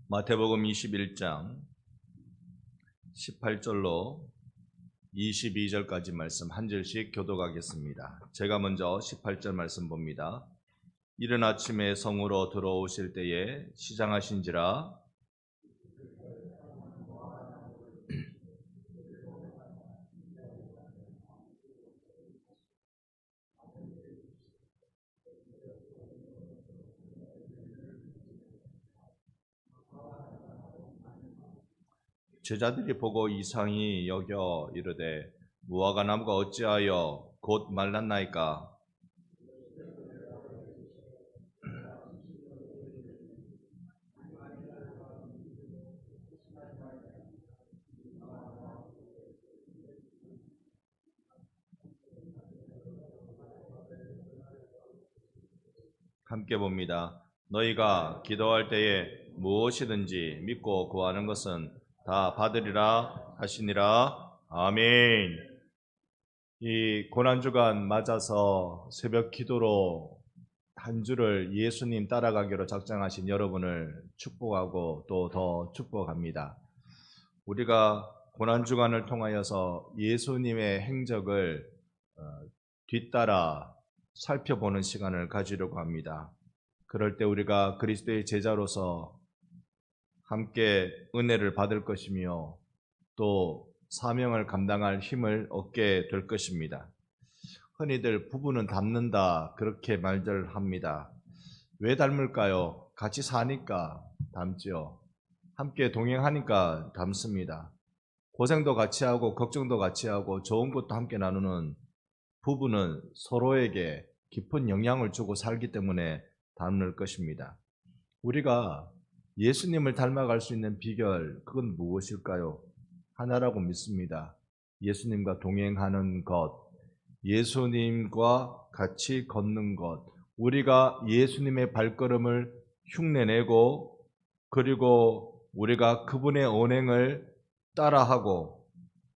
마태복음 21장 18절로 22절까지 말씀 한 절씩 교독하겠습니다. 제가 먼저 18절 말씀 봅니다. 이른 아침에 성으로 들어오실 때에 시장하신지라 제자들이 보고 이상히 여겨 이르되 무화과 나무가 어찌하여 곧 말랐나이까. 함께 봅니다. 너희가 기도할 때에 무엇이든지 믿고 구하는 것은 다 받으리라 하시니라. 아멘. 이 고난주간 맞아서 새벽 기도로 한 주를 예수님 따라가기로 작정하신 여러분을 축복하고 또 더 축복합니다. 우리가 고난주간을 통하여서 예수님의 행적을 뒤따라 살펴보는 시간을 가지려고 합니다. 그럴 때 우리가 그리스도의 제자로서 함께 은혜를 받을 것이며 또 사명을 감당할 힘을 얻게 될 것입니다. 흔히들 부부는 닮는다 그렇게 말들 합니다. 왜 닮을까요? 같이 사니까 닮지요. 함께 동행하니까 닮습니다. 고생도 같이 하고 걱정도 같이 하고 좋은 것도 함께 나누는 부부는 서로에게 깊은 영향을 주고 살기 때문에 닮을 것입니다. 우리가 예수님을 닮아갈 수 있는 비결, 그건 무엇일까요? 하나라고 믿습니다. 예수님과 동행하는 것, 예수님과 같이 걷는 것, 우리가 예수님의 발걸음을 흉내내고 그리고 우리가 그분의 언행을 따라하고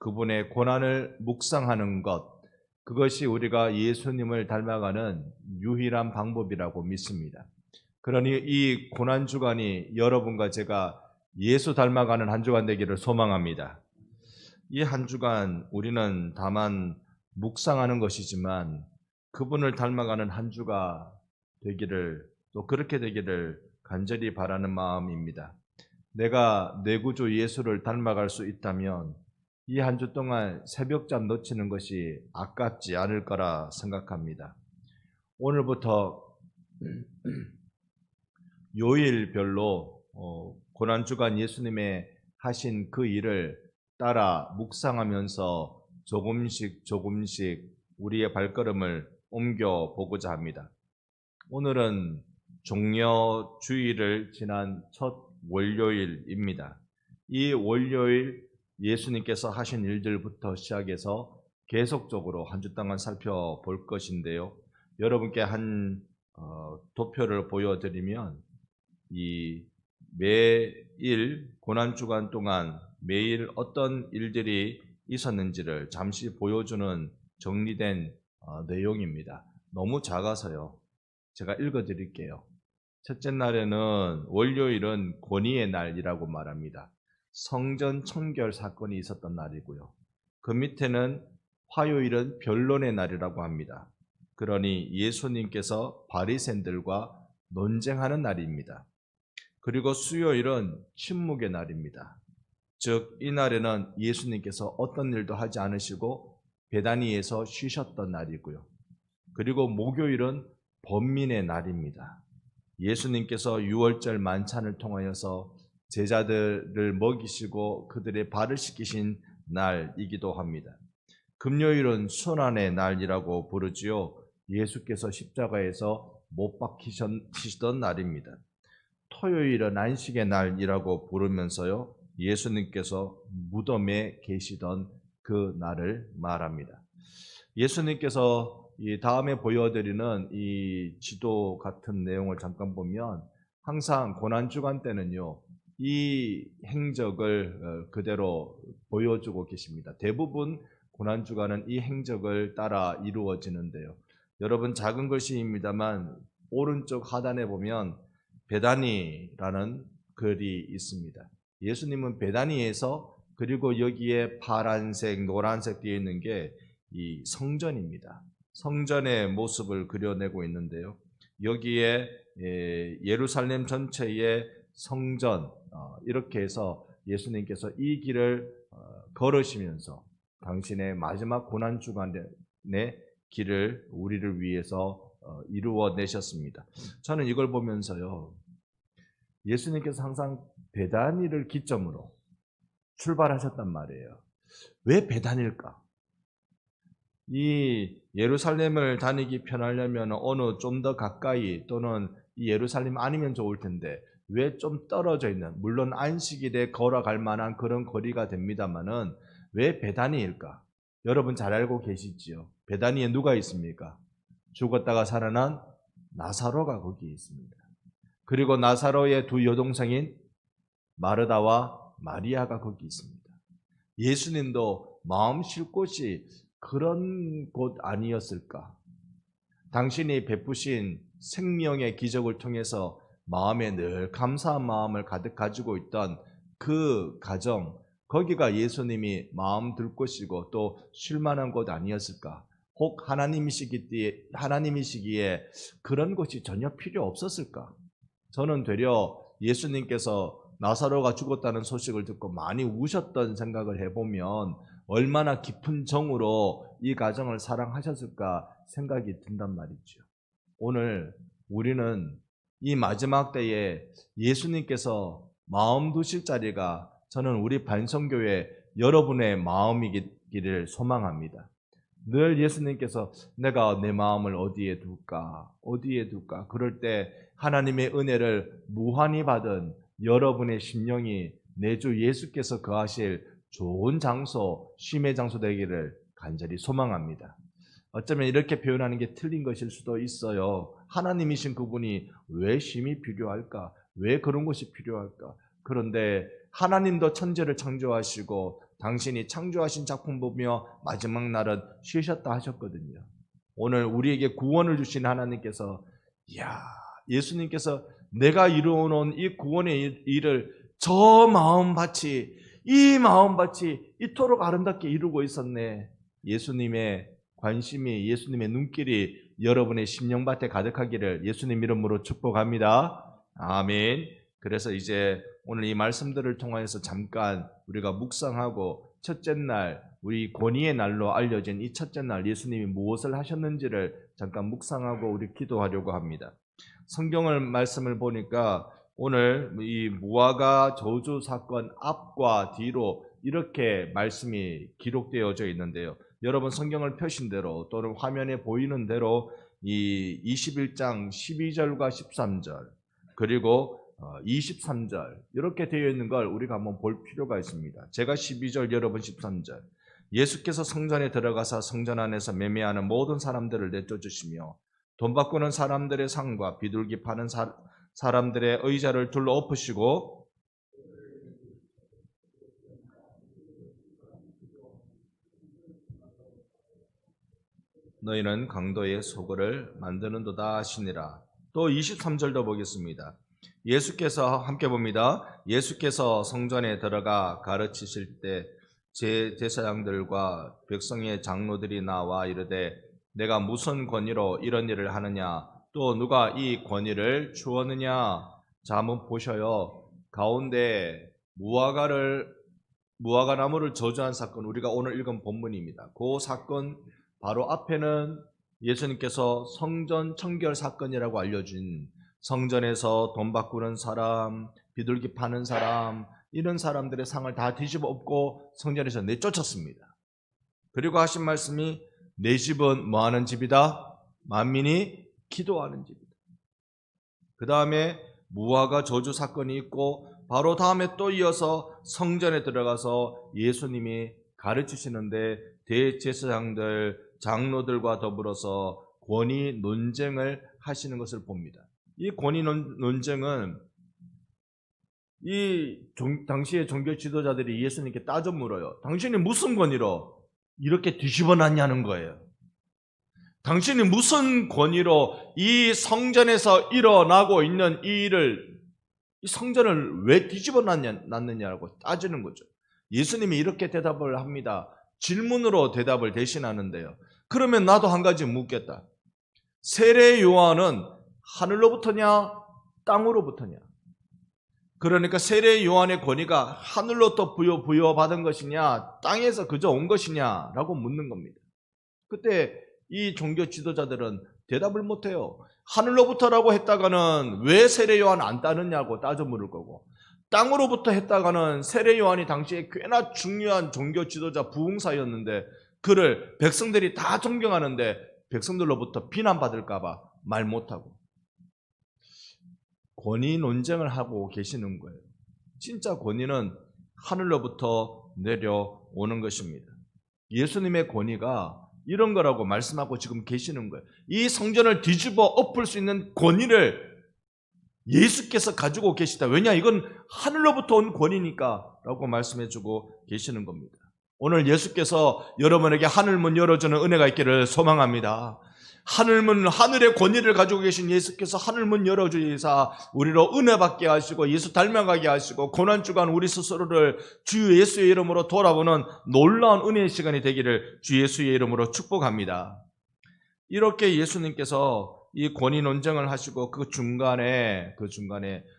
그분의 고난을 묵상하는 것, 그것이 우리가 예수님을 닮아가는 유일한 방법이라고 믿습니다. 그러니 이 고난주간이 여러분과 제가 예수 닮아가는 한 주간 되기를 소망합니다. 이 한 주간 우리는 다만 묵상하는 것이지만 그분을 닮아가는 한 주가 되기를, 또 그렇게 되기를 간절히 바라는 마음입니다. 내가 내 구주 예수를 닮아갈 수 있다면 이 한 주 동안 새벽잠 놓치는 것이 아깝지 않을 거라 생각합니다. 오늘부터 요일별로 고난주간 예수님의 하신 그 일을 따라 묵상하면서 조금씩 우리의 발걸음을 옮겨보고자 합니다. 오늘은 종려주일을 지난 첫 월요일입니다. 이 월요일 예수님께서 하신 일들부터 시작해서 계속적으로 한 주 동안 살펴볼 것인데요. 여러분께 한 도표를 보여드리면 이 매일 고난주간 동안 매일 어떤 일들이 있었는지를 잠시 보여주는 정리된 내용입니다. 너무 작아서요. 제가 읽어드릴게요. 첫째 날에는 월요일은 권위의 날이라고 말합니다. 성전 청결 사건이 있었던 날이고요. 그 밑에는 화요일은 변론의 날이라고 합니다. 그러니 예수님께서 바리새인들과 논쟁하는 날입니다. 그리고 수요일은 침묵의 날입니다. 즉 이날에는 예수님께서 어떤 일도 하지 않으시고 베다니에서 쉬셨던 날이고요. 그리고 목요일은 번민의 날입니다. 예수님께서 유월절 만찬을 통하여서 제자들을 먹이시고 그들의 발을 씻기신 날이기도 합니다. 금요일은 순환의 날이라고 부르지요. 예수께서 십자가에서 못 박히시던 날입니다. 토요일은 안식의 날이라고 부르면서요, 예수님께서 무덤에 계시던 그 날을 말합니다. 예수님께서 이 다음에 보여드리는 이 지도 같은 내용을 잠깐 보면 항상 고난주간 때는요, 이 행적을 그대로 보여주고 계십니다. 대부분 고난주간은 이 행적을 따라 이루어지는데요. 여러분 작은 글씨입니다만 오른쪽 하단에 보면 베다니라는 글이 있습니다. 예수님은 베다니에서, 그리고 여기에 파란색, 노란색 되어 있는 게 이 성전입니다. 성전의 모습을 그려내고 있는데요. 여기에 예루살렘 전체의 성전, 이렇게 해서 예수님께서 이 길을 걸으시면서 당신의 마지막 고난주간의 길을 우리를 위해서 이루어내셨습니다. 저는 이걸 보면서요, 예수님께서 항상 베다니를 기점으로 출발하셨단 말이에요. 왜 베다니일까? 이 예루살렘을 다니기 편하려면 어느 좀 더 가까이 또는 이 예루살렘 아니면 좋을 텐데 왜 좀 떨어져 있는, 물론 안식일에 걸어갈 만한 그런 거리가 됩니다만은 왜 베다니일까? 여러분 잘 알고 계시지요. 베다니에 누가 있습니까? 죽었다가 살아난 나사로가 거기에 있습니다. 그리고 나사로의 두 여동생인 마르다와 마리아가 거기 있습니다. 예수님도 마음 쉴 곳이 그런 곳 아니었을까? 당신이 베푸신 생명의 기적을 통해서 마음에 늘 감사한 마음을 가득 가지고 있던 그 가정, 거기가 예수님이 마음 둘 곳이고 또 쉴만한 곳 아니었을까? 혹 하나님이시기에 그런 곳이 전혀 필요 없었을까? 저는 되려 예수님께서 나사로가 죽었다는 소식을 듣고 많이 우셨던 생각을 해보면 얼마나 깊은 정으로 이 가정을 사랑하셨을까 생각이 든단 말이죠. 오늘 우리는 이 마지막 때에 예수님께서 마음 두실 자리가 저는 우리 반성교회 여러분의 마음이기를 소망합니다. 늘 예수님께서 내가 내 마음을 어디에 둘까? 그럴 때 하나님의 은혜를 무한히 받은 여러분의 심령이 내 주 예수께서 거하실 좋은 장소, 쉼의 장소 되기를 간절히 소망합니다. 어쩌면 이렇게 표현하는 게 틀린 것일 수도 있어요. 하나님이신 그분이 왜 쉼이 필요할까? 왜 그런 것이 필요할까? 그런데 하나님도 천지를 창조하시고 당신이 창조하신 작품 보며 마지막 날은 쉬셨다 하셨거든요. 오늘 우리에게 구원을 주신 하나님께서, 예수님께서 내가 이루어놓은 이 구원의 일을 저 마음밭이, 이 마음밭이 이토록 아름답게 이루고 있었네. 예수님의 관심이, 예수님의 눈길이 여러분의 심령밭에 가득하기를 예수님 이름으로 축복합니다. 아멘. 그래서 이제 오늘 이 말씀들을 통해서 잠깐 우리가 묵상하고 첫째 날, 우리 권위의 날로 알려진 이 첫째 날 예수님이 무엇을 하셨는지를 잠깐 묵상하고 우리 기도하려고 합니다. 성경을 말씀을 보니까 오늘 이 무화과 저주 사건 앞과 뒤로 이렇게 말씀이 기록되어져 있는데요. 여러분 성경을 펴신 대로 또는 화면에 보이는 대로 이 21장 12절과 13절 그리고 23절 이렇게 되어 있는 걸 우리가 한번 볼 필요가 있습니다. 제가 12절, 여러분 13절. 예수께서 성전에 들어가사 성전 안에서 매매하는 모든 사람들을 내쫓으시며 돈 바꾸는 사람들의 상과 비둘기 파는 사람들의 의자를 둘러 엎으시고 너희는 강도의 소굴을 만드는도다 하시니라. 또 23절도 보겠습니다. 예수께서 함께 봅니다. 예수께서 성전에 들어가 가르치실 때 제사장들과 백성의 장로들이 나와 이르되 내가 무슨 권위로 이런 일을 하느냐, 또 누가 이 권위를 주었느냐. 자, 한번 보셔요. 가운데 무화과 나무를 저주한 사건, 우리가 오늘 읽은 본문입니다. 그 사건 바로 앞에는 예수님께서 성전 청결 사건이라고 알려준, 성전에서 돈 바꾸는 사람, 비둘기 파는 사람, 이런 사람들의 상을 다 뒤집어 엎고 성전에서 내쫓았습니다. 그리고 하신 말씀이 내 집은 뭐하는 집이다? 만민이 기도하는 집이다. 그 다음에 무화과 저주 사건이 있고 바로 다음에 또 이어서 성전에 들어가서 예수님이 가르치시는데 대제사장들, 장로들과 더불어서 권위 논쟁을 하시는 것을 봅니다. 이 권위 논쟁은 당시의 종교 지도자들이 예수님께 따져 물어요. 당신이 무슨 권위로 이렇게 뒤집어 놨냐는 거예요. 당신이 무슨 권위로 이 성전에서 일어나고 있는 이 일을 이 성전을 왜 뒤집어 놨느냐고 따지는 거죠. 예수님이 이렇게 대답을 합니다. 질문으로 대답을 대신하는데요. 그러면 나도 한 가지 묻겠다. 세례 요한은 하늘로부터냐 땅으로부터냐? 그러니까 세례 요한의 권위가 하늘로부터 부여받은 것이냐 땅에서 그저 온 것이냐라고 묻는 겁니다. 그때 이 종교 지도자들은 대답을 못해요. 하늘로부터라고 했다가는 왜 세례 요한 안 따느냐고 따져 물을 거고, 땅으로부터 했다가는 세례 요한이 당시에 꽤나 중요한 종교 지도자 부흥사였는데 그를 백성들이 다 존경하는데 백성들로부터 비난받을까 봐 말 못하고 권위 논쟁을 하고 계시는 거예요. 진짜 권위는 하늘로부터 내려오는 것입니다. 예수님의 권위가 이런 거라고 말씀하고 지금 계시는 거예요. 이 성전을 뒤집어 엎을 수 있는 권위를 예수께서 가지고 계시다. 왜냐? 이건 하늘로부터 온 권위니까 라고 말씀해주고 계시는 겁니다. 오늘 예수께서 여러분에게 하늘문 열어주는 은혜가 있기를 소망합니다. 하늘문, 하늘의 권위를 가지고 계신 예수께서 하늘문 열어주시사 우리로 은혜 받게 하시고 예수 닮아가게 하시고 고난주간 우리 스스로를 주 예수의 이름으로 돌아보는 놀라운 은혜의 시간이 되기를 주 예수의 이름으로 축복합니다. 이렇게 예수님께서 이 권위 논쟁을 하시고 그 중간에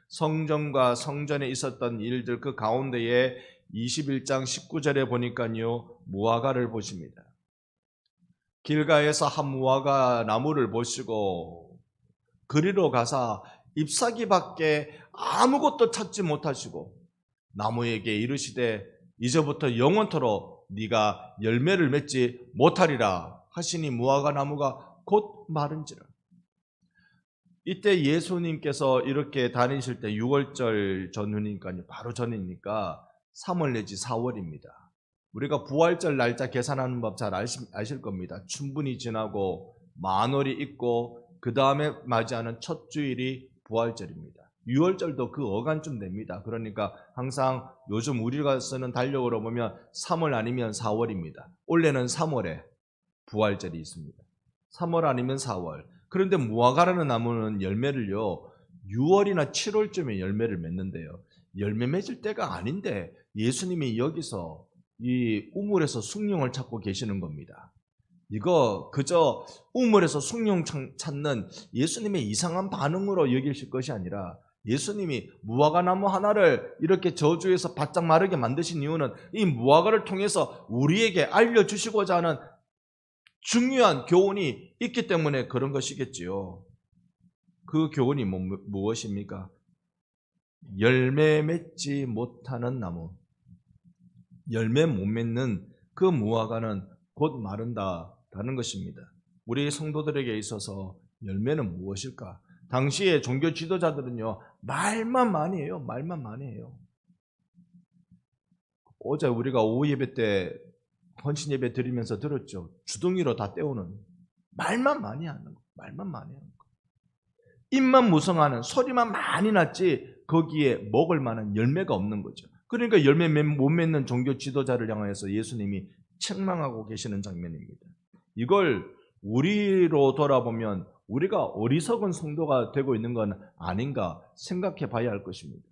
성전과 성전에 있었던 일들 그 가운데에 21장 19절에 보니까요, 무화과를 보십니다. 길가에서 한 무화과 나무를 보시고 그리로 가사 잎사귀밖에 아무것도 찾지 못하시고 나무에게 이르시되 이제부터 영원토록 네가 열매를 맺지 못하리라 하시니 무화과 나무가 곧 마른지라. 이때 예수님께서 이렇게 다니실 때 6월절 전후니까요, 바로 전이니까 3월 내지 4월입니다. 우리가 부활절 날짜 계산하는 법 잘 아실 겁니다. 춘분이 지나고 만월이 있고 그 다음에 맞이하는 첫 주일이 부활절입니다. 6월절도 그 어간쯤 됩니다. 그러니까 항상 요즘 우리가 쓰는 달력으로 보면 3월 아니면 4월입니다. 올해는 3월에 부활절이 있습니다. 3월 아니면 4월. 그런데 무화과라는 나무는 열매를요 6월이나 7월쯤에 열매를 맺는데요. 열매 맺을 때가 아닌데 예수님이 여기서 이 우물에서 숭늉을 찾고 계시는 겁니다. 이거 그저 우물에서 숭늉 찾는 예수님의 이상한 반응으로 여기실 것이 아니라 예수님이 무화과 나무 하나를 이렇게 저주해서 바짝 마르게 만드신 이유는 이 무화과를 통해서 우리에게 알려주시고자 하는 중요한 교훈이 있기 때문에 그런 것이겠지요. 그 교훈이 무엇입니까? 열매 맺지 못하는 나무, 열매 못 맺는 그 무화과는 곧 마른다라는 것입니다. 우리 성도들에게 있어서 열매는 무엇일까? 당시의 종교 지도자들은요, 말만 많이 해요. 말만 많이 해요. 어제 우리가 오후 예배 때 헌신 예배 드리면서 들었죠. 주둥이로 다 때우는, 말만 많이 하는 거, 말만 많이 하는 거. 입만 무성하는, 소리만 많이 났지 거기에 먹을 만한 열매가 없는 거죠. 그러니까 열매 못 맺는 종교 지도자를 향해서 예수님이 책망하고 계시는 장면입니다. 이걸 우리로 돌아보면 우리가 어리석은 성도가 되고 있는 건 아닌가 생각해 봐야 할 것입니다.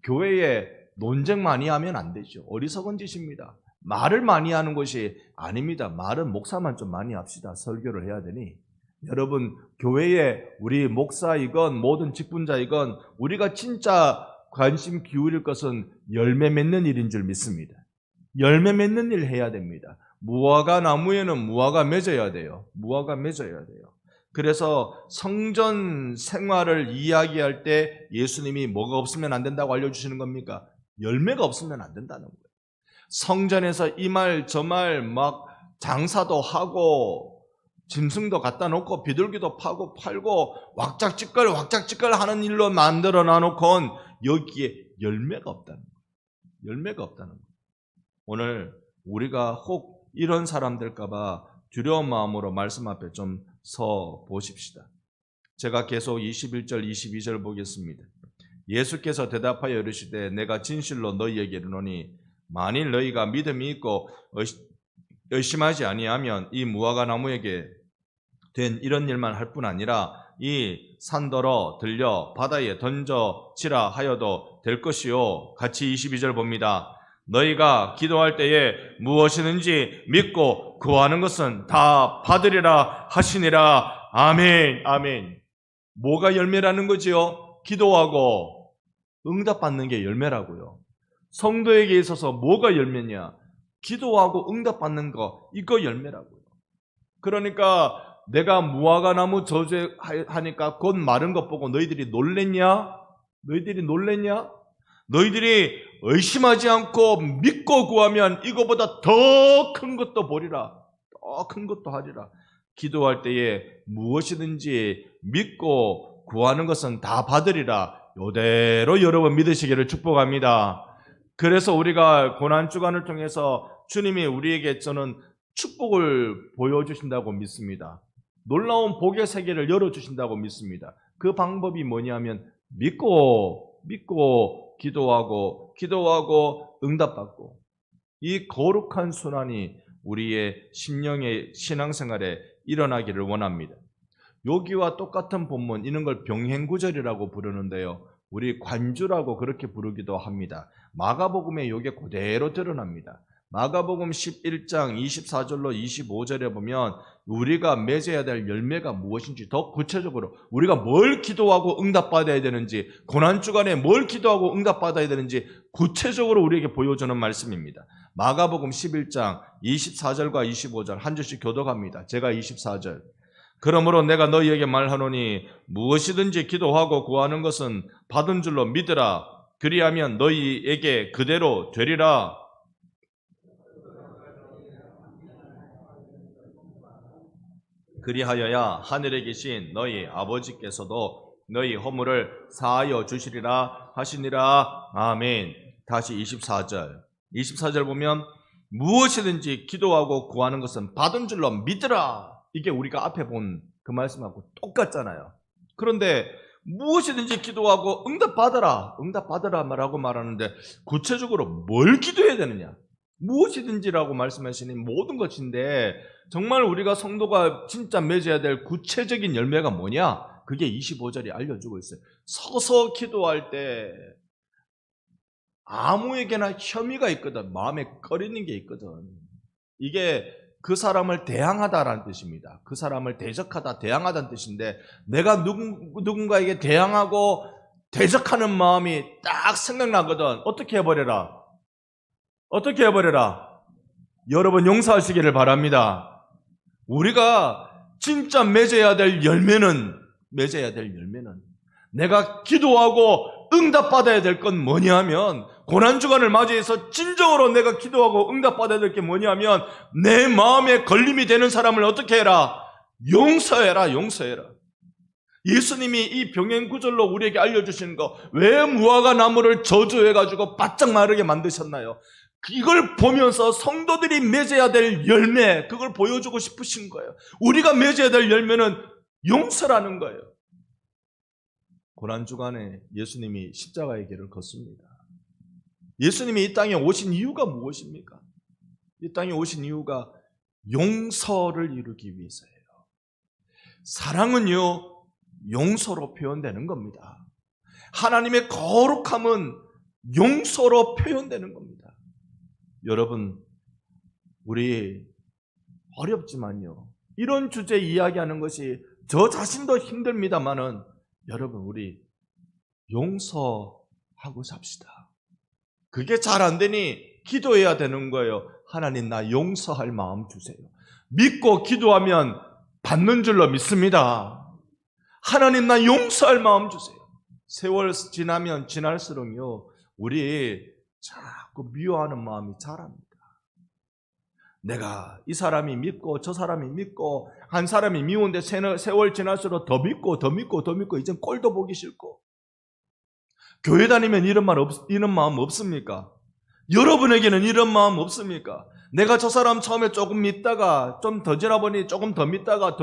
교회에 논쟁 많이 하면 안 되죠. 어리석은 짓입니다. 말을 많이 하는 것이 아닙니다. 말은 목사만 좀 많이 합시다. 설교를 해야 되니. 여러분, 교회에 우리 목사이건 모든 직분자이건 우리가 진짜 관심 기울일 것은 열매 맺는 일인 줄 믿습니다. 열매 맺는 일 해야 됩니다. 무화과 나무에는 무화과 맺어야 돼요. 무화과 맺어야 돼요. 그래서 성전 생활을 이야기할 때 예수님이 뭐가 없으면 안 된다고 알려주시는 겁니까? 열매가 없으면 안 된다는 거예요. 성전에서 이 말 저 말 막 장사도 하고 짐승도 갖다 놓고 비둘기도 파고 팔고 왁작지껄 하는 일로 만들어 놔놓고는 여기에 열매가 없다는 거예요. 열매가 없다는 거예요. 오늘 우리가 혹 이런 사람들까 봐 두려운 마음으로 말씀 앞에 좀 서 보십시다. 제가 계속 21절 22절 보겠습니다. 예수께서 대답하여 이르시되 내가 진실로 너희에게 이르노니 만일 너희가 믿음이 있고 의심하지 아니하면 이 무화과 나무에게 된 이런 일만 할 뿐 아니라 이 산더러 들려 바다에 던져지라 하여도 될 것이요. 같이 22절 봅니다. 너희가 기도할 때에 무엇이든지 믿고 구하는 것은 다 받으리라 하시니라. 아멘. 아멘. 뭐가 열매라는 거지요? 기도하고 응답받는 게 열매라고요. 성도에게 있어서 뭐가 열매냐? 기도하고 응답받는 거, 이거 열매라고요. 그러니까 내가 무화과나무 저주하니까 곧 마른 것 보고 너희들이 놀랬냐? 너희들이 놀랬냐? 너희들이 의심하지 않고 믿고 구하면 이거보다 더 큰 것도 보리라. 더 큰 것도 하리라. 기도할 때에 무엇이든지 믿고 구하는 것은 다 받으리라. 이대로 여러분 믿으시기를 축복합니다. 그래서 우리가 고난주간을 통해서 주님이 우리에게 저는 축복을 보여주신다고 믿습니다. 놀라운 복의 세계를 열어주신다고 믿습니다. 그 방법이 뭐냐면 믿고 기도하고 응답받고, 이 거룩한 순환이 우리의 심령의 신앙생활에 일어나기를 원합니다. 여기와 똑같은 본문, 이런 걸 병행구절이라고 부르는데요, 우리 관주라고 그렇게 부르기도 합니다. 마가복음에 이게 그대로 드러납니다. 마가복음 11장 24절로 25절에 보면 우리가 맺어야 될 열매가 무엇인지 더 구체적으로, 우리가 뭘 기도하고 응답받아야 되는지, 고난주간에 뭘 기도하고 응답받아야 되는지 구체적으로 우리에게 보여주는 말씀입니다. 마가복음 11장 24절과 25절 한 절씩 교독합니다. 제가 24절. 그러므로 내가 너희에게 말하노니 무엇이든지 기도하고 구하는 것은 받은 줄로 믿으라. 그리하면 너희에게 그대로 되리라. 그리하여야 하늘에 계신 너희 아버지께서도 너희 허물을 사하여 주시리라 하시니라. 아멘. 다시 24절. 24절 보면 무엇이든지 기도하고 구하는 것은 받은 줄로 믿으라. 이게 우리가 앞에 본 그 말씀하고 똑같잖아요. 그런데 무엇이든지 기도하고 응답받아라 라고 말하는데 구체적으로 뭘 기도해야 되느냐? 무엇이든지라고 말씀하시니 모든 것인데, 정말 우리가 성도가 진짜 맺어야 될 구체적인 열매가 뭐냐? 그게 25절이 알려주고 있어요. 서서 기도할 때 아무에게나 혐의가 있거든. 마음에 꺼리는 게 있거든. 이게 그 사람을 대항하다라는 뜻입니다. 그 사람을 대적하다, 대항하다는 뜻인데, 내가 누군가에게 대항하고 대적하는 마음이 딱 생각나거든. 어떻게 해버려라? 어떻게 해버려라? 여러분 용서하시기를 바랍니다. 우리가 진짜 맺어야 될 열매는 내가 기도하고 응답받아야 될 건 뭐냐 하면, 고난주간을 맞이해서 진정으로 내가 기도하고 응답받아야 될 게 뭐냐 하면, 내 마음에 걸림이 되는 사람을 어떻게 해라? 용서해라. 예수님이 이 병행구절로 우리에게 알려주시는 거, 왜 무화과 나무를 저주해가지고 바짝 마르게 만드셨나요? 이걸 보면서 성도들이 맺어야 될 열매, 그걸 보여주고 싶으신 거예요. 우리가 맺어야 될 열매는 용서라는 거예요. 고난주간에 예수님이 십자가의 길을 걷습니다. 예수님이 이 땅에 오신 이유가 무엇입니까? 이 땅에 오신 이유가 용서를 이루기 위해서예요. 사랑은요, 용서로 표현되는 겁니다. 하나님의 거룩함은 용서로 표현되는 겁니다. 여러분, 우리 어렵지만요, 이런 주제 이야기하는 것이 저 자신도 힘듭니다만은, 여러분, 우리 용서하고 삽시다. 그게 잘 안 되니 기도해야 되는 거예요. 하나님, 나 용서할 마음 주세요. 믿고 기도하면 받는 줄로 믿습니다. 하나님, 나 용서할 마음 주세요. 세월 지나면 지날수록요, 우리 자꾸 미워하는 마음이 자랍니다. 내가 이 사람이 믿고 저 사람이 믿고, 한 사람이 미운데 세월 지날수록 더 믿고 이젠 꼴도 보기 싫고. 교회 다니면 이런 마음 없습니까? 여러분에게는 이런 마음 없습니까? 내가 저 사람 처음에 조금 믿다가 좀 더 지나보니 조금 더 믿다가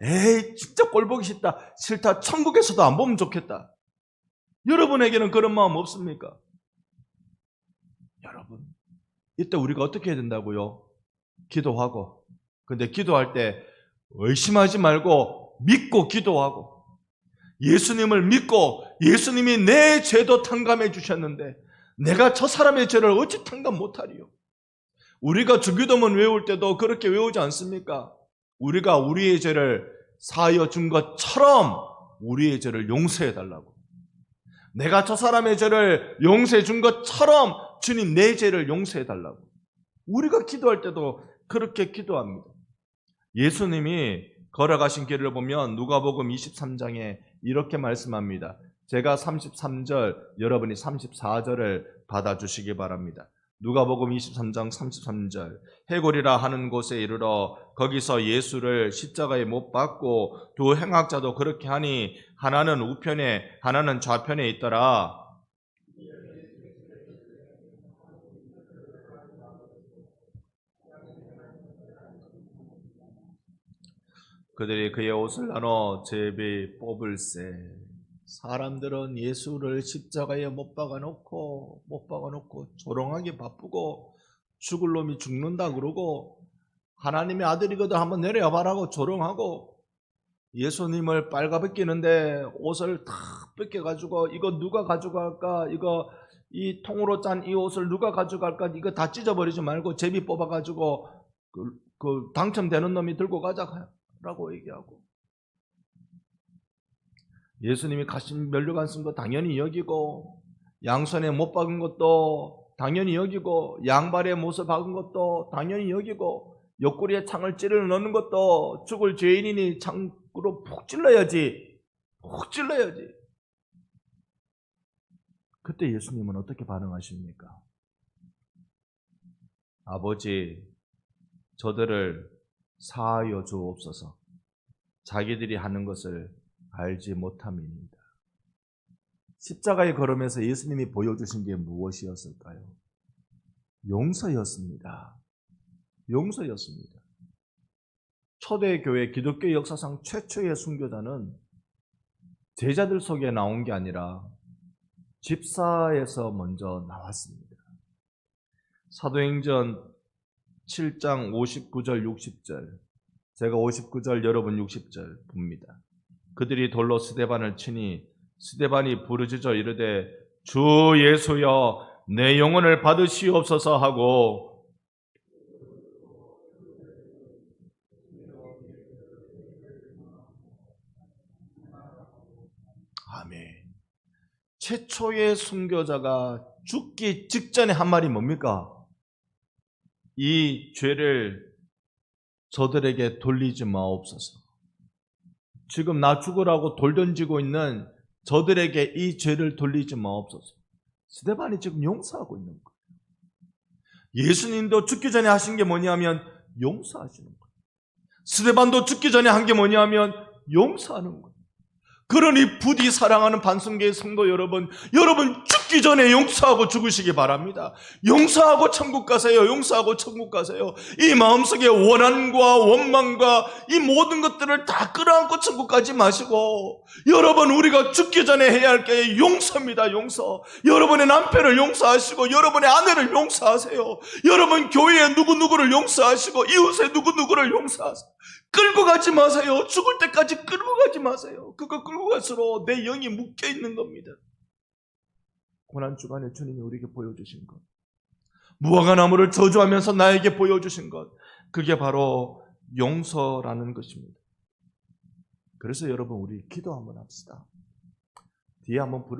에이 진짜 꼴 보기 싫다, 천국에서도 안 보면 좋겠다. 여러분에게는 그런 마음 없습니까? 여러분, 이때 우리가 어떻게 해야 된다고요? 기도하고. 근데 기도할 때 의심하지 말고 믿고 기도하고, 예수님을 믿고 예수님이 내 죄도 탕감해 주셨는데 내가 저 사람의 죄를 어찌 탕감 못하리요? 우리가 주기도문 외울 때도 그렇게 외우지 않습니까? 우리가 우리의 죄를 사하여 준 것처럼 우리의 죄를 용서해 달라고. 내가 저 사람의 죄를 용서해 준 것처럼 주님 내 죄를 용서해 달라고. 우리가 기도할 때도 그렇게 기도합니다. 예수님이 걸어가신 길을 보면 누가복음 23장에 이렇게 말씀합니다. 제가 33절, 여러분이 34절을 받아주시기 바랍니다. 누가복음 23장 33절. 해골이라 하는 곳에 이르러 거기서 예수를 십자가에 못 박고 두 행악자도 그렇게 하니 하나는 우편에 하나는 좌편에 있더라. 그들이 그의 옷을 나눠 제비 뽑을세. 사람들은 예수를 십자가에 못 박아놓고 조롱하기 바쁘고 죽을 놈이 죽는다 그러고 하나님의 아들이거든 한번 내려와봐라고 조롱하고 예수님을 빨가벗기는데 옷을 다 뺏겨가지고 이거 누가 가져갈까? 이거 이 통으로 짠 이 옷을 누가 가져갈까? 이거 다 찢어버리지 말고 제비 뽑아가지고 그 당첨되는 놈이 들고 가자라고 얘기하고 예수님이 가신 면류관 쓴 거 당연히 여기고 양손에 못 박은 것도 당연히 여기고 양발에 못을 박은 것도 당연히 여기고 옆구리에 창을 찌르 넣는 것도 죽을 죄인이니 창으로 푹 찔러야지. 그때 예수님은 어떻게 반응하십니까? 아버지, 저들을 사하여 주옵소서. 자기들이 하는 것을 알지 못함입니다. 십자가에 걸으면서 예수님이 보여주신 게 무엇이었을까요? 용서였습니다. 초대교회 기독교 역사상 최초의 순교자는 제자들 속에 나온 게 아니라 집사에서 먼저 나왔습니다. 사도행전 7장 59절 60절, 제가 59절 여러분 60절 봅니다. 그들이 돌로 스데반을 치니 스데반이 부르짖어 이르되 주 예수여 내 영혼을 받으시옵소서 하고 아멘. 최초의 순교자가 죽기 직전에 한 말이 뭡니까? 이 죄를 저들에게 돌리지 마옵소서. 지금 나 죽으라고 돌 던지고 있는 저들에게 이 죄를 돌리지 마옵소서. 스데반이 지금 용서하고 있는 거예요. 예수님도 죽기 전에 하신 게 뭐냐면 용서하시는 거예요. 스데반도 죽기 전에 한 게 뭐냐면 용서하는 거예요. 그러니 부디 사랑하는 반성교회 성도 여러분 죽기 전에 용서하고 죽으시기 바랍니다. 용서하고 천국 가세요. 이 마음속에 원한과 원망과 이 모든 것들을 다 끌어안고 천국 가지 마시고 여러분 우리가 죽기 전에 해야 할 게 용서입니다. 용서. 여러분의 남편을 용서하시고 여러분의 아내를 용서하세요. 여러분 교회에 누구누구를 용서하시고 이웃에 누구누구를 용서하세요. 끌고 가지 마세요. 죽을 때까지 끌고 가지 마세요. 그거 끌고 갈수록 내 영이 묶여있는 겁니다. 고난주간에 주님이 우리에게 보여주신 것, 무화과나무를 저주하면서 나에게 보여주신 것, 그게 바로 용서라는 것입니다. 그래서 여러분 우리 기도 한번 합시다. 뒤에 한번 부를